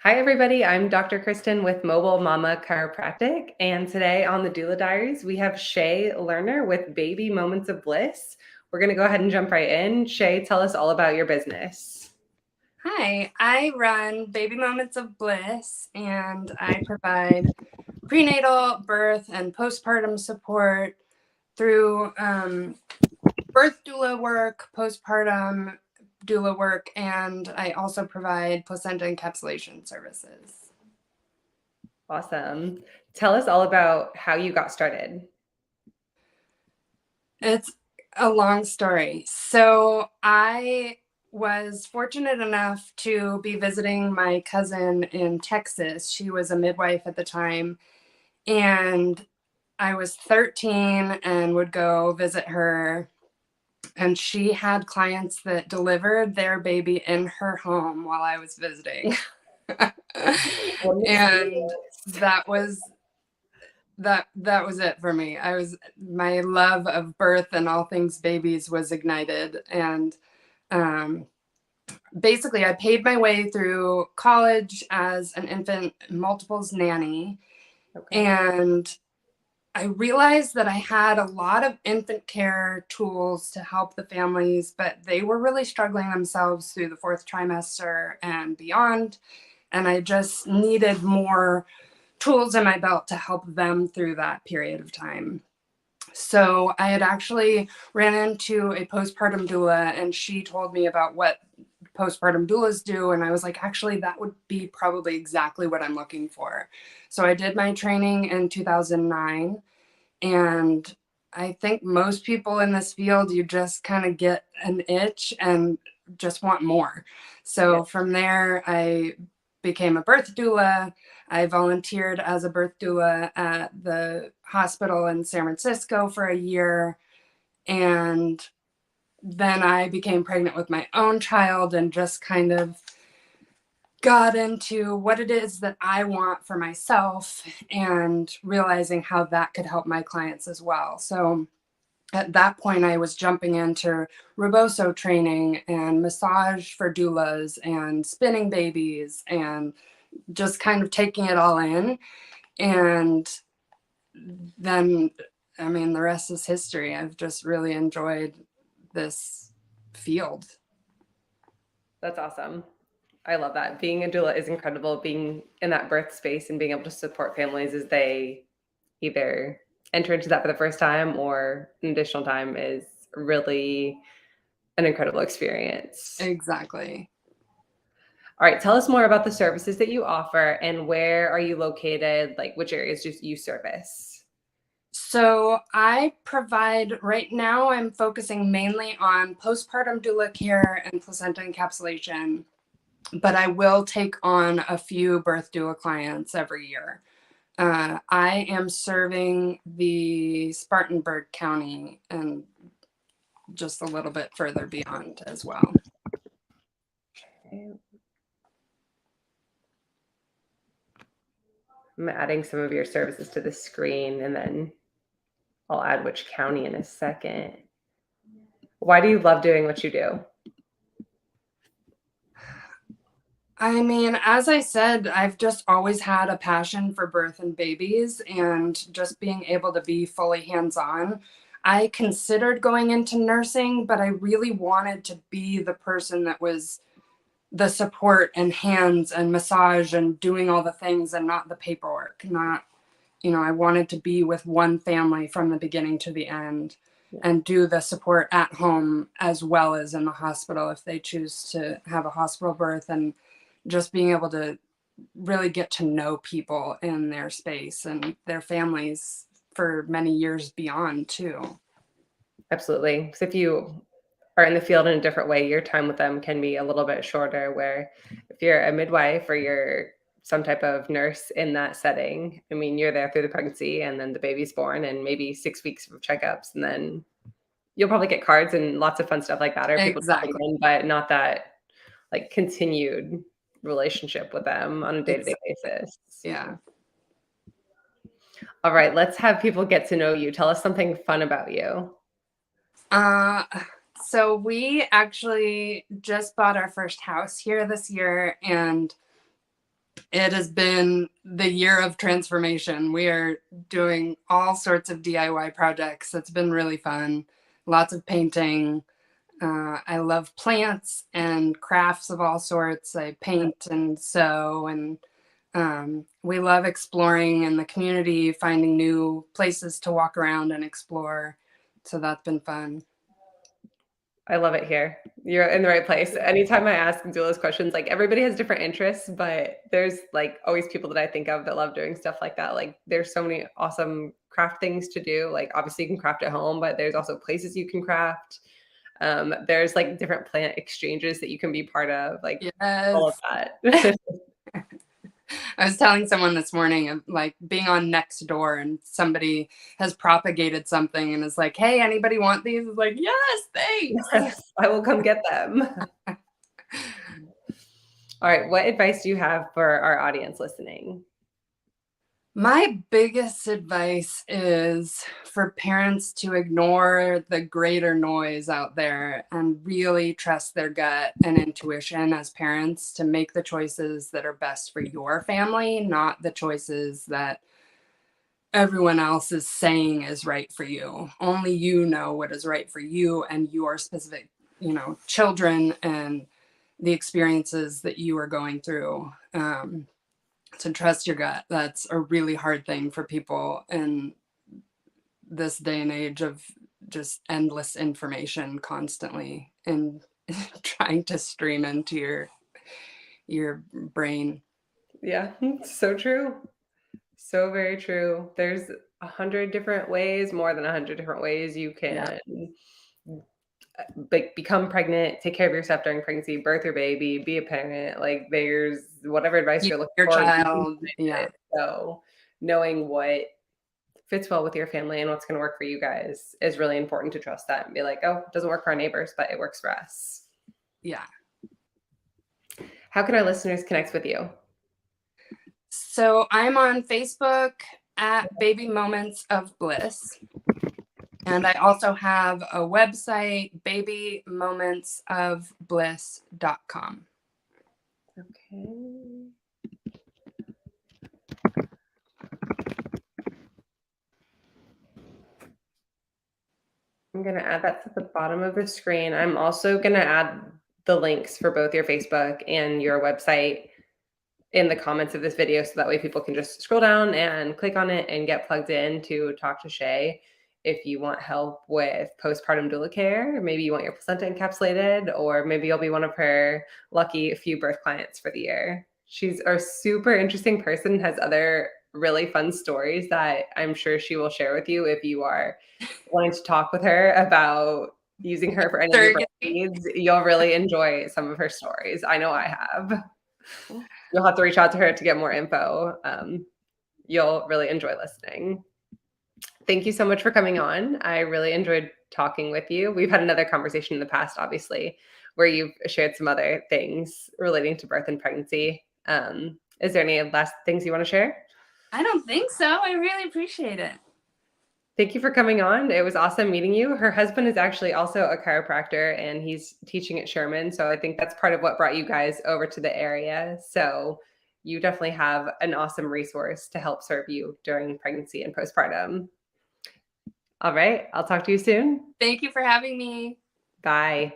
Hi, everybody. I'm Dr. Kristin with Mobile Mama Chiropractic. And today on the Doula Diaries, we have Shae Lerner with Baby Moments of Bliss. We're going to go ahead and jump right in. Shae, tell us all about your business. Hi, I run Baby Moments of Bliss, and I provide prenatal, birth, and postpartum support through birth doula work, postpartum doula work, and I also provide placenta encapsulation services. Awesome. Tell us all about how you got started. It's a long story. So I was fortunate enough to be visiting my cousin in Texas. She was a midwife at the time, and I was 13 and would go visit her. And she had clients that delivered their baby in her home while I was visiting. And that was it for me. My love of birth and all things babies was ignited. And basically I paid my way through college as an infant multiples nanny. Okay. And I realized that I had a lot of infant care tools to help the families, but they were really struggling themselves through the fourth trimester and beyond. And I just needed more tools in my belt to help them through that period of time. So I had actually ran into a postpartum doula, and she told me about what postpartum doulas do. And I was like, actually, that would be probably exactly what I'm looking for. So I did my training in 2009. And I think most people in this field, you just kind of get an itch and just want more. Yeah. So from there, I became a birth doula. I volunteered as a birth doula at the hospital in San Francisco for a year. And then I became pregnant with my own child and just kind of got into what it is that I want for myself and realizing how that could help my clients as well. So at that point, I was jumping into Reboso training and massage for doulas and spinning babies and just kind of taking it all in. And then, I mean, the rest is history. I've just really enjoyed this field. That's awesome. I love that. Being a doula is incredible. Being in that birth space and being able to support families as they either enter into that for the first time or an additional time is really an incredible experience. Exactly. All right, tell us more about the services that you offer and where are you located? Like which areas do you service? So I provide, right now, I'm focusing mainly on postpartum doula care and placenta encapsulation, but I will take on a few birth doula clients every year. I am serving the Spartanburg County and just a little bit further beyond as well. I'm adding some of your services to the screen and then I'll add which county in a second. Why do you love doing what you do? I mean, as I said, I've just always had a passion for birth and babies and just being able to be fully hands-on. I considered going into nursing, but I really wanted to be the person that was the support and hands and massage and doing all the things and not the paperwork. Not, I wanted to be with one family from the beginning to the end and do the support at home as well as in the hospital if they choose to have a hospital birth, and just being able to really get to know people in their space and their families for many years beyond too. Absolutely. Because if you are in the field in a different way, your time with them can be a little bit shorter. Where if you're a midwife or you're some type of nurse in that setting, I mean, you're there through the pregnancy and then the baby's born and maybe 6 weeks of checkups. And then you'll probably get cards and lots of fun stuff like that, or people dropping Exactly. in, but not that like continued relationship with them on a day-to-day basis. Yeah. All right, let's have people get to know you. Tell us something fun about you. Uh, so we actually just bought our first house here this year, and It has been the year of transformation. We are doing all sorts of DIY projects. It's been really fun. Lots of painting. I love plants and crafts of all sorts. I paint and sew, and we love exploring in the community, finding new places to walk around and explore. So that's been fun. I love it here. You're in the right place. Anytime I ask doulas questions, like everybody has different interests, but there's like always people that I think of that love doing stuff like that. Like there's so many awesome craft things to do. Like obviously you can craft at home, but there's also places you can craft. There's like different plant exchanges that you can be part of, like all of Yes. that. I was telling someone this morning of like being on Nextdoor and somebody has propagated something and is like, hey, anybody want these? It's like, yes, thanks. Yes, I will come get them. All right. What advice do you have for our audience listening? My biggest advice is for parents to ignore the greater noise out there and really trust their gut and intuition as parents to make the choices that are best for your family, not the choices that everyone else is saying is right for you. Only you know what is right for you and your specific, children and the experiences that you are going through. To trust your gut. That's a really hard thing for people in this day and age of just endless information constantly and trying to stream into your brain. Yeah, so true. So very true. There's 100 different ways, more than 100 different ways you Yeah. can like become pregnant, take care of yourself during pregnancy, birth your baby, be a parent. Like there's whatever advice you're looking Your for, you can child. find Yeah. it. So knowing what fits well with your family and what's going to work for you guys is really important to trust that and be like, oh, it doesn't work for our neighbors, but it works for us. Yeah. How can our listeners connect with you? So I'm on Facebook at Baby Moments of Bliss. And I also have a website, babymomentsofbliss.com. Okay. I'm going to add that to the bottom of the screen. I'm also going to add the links for both your Facebook and your website in the comments of this video so that way people can just scroll down and click on it and get plugged in to talk to Shae if you want help with postpartum doula care. Maybe you want your placenta encapsulated, or maybe you'll be one of her lucky few birth clients for the year. She's a super interesting person, has other really fun stories that I'm sure she will share with you if you are wanting to talk with her about using her for any of your birth needs. You'll really enjoy some of her stories. I know I have. You'll have to reach out to her to get more info. You'll really enjoy listening. Thank you so much for coming on. I really enjoyed talking with you. We've had another conversation in the past, obviously, where you've shared some other things relating to birth and pregnancy. Is there any last things you want to share? I don't think so. I really appreciate it. Thank you for coming on. It was awesome meeting you. Her husband is actually also a chiropractor and he's teaching at Sherman. So I think that's part of what brought you guys over to the area. So you definitely have an awesome resource to help serve you during pregnancy and postpartum. All right. I'll talk to you soon. Thank you for having me. Bye.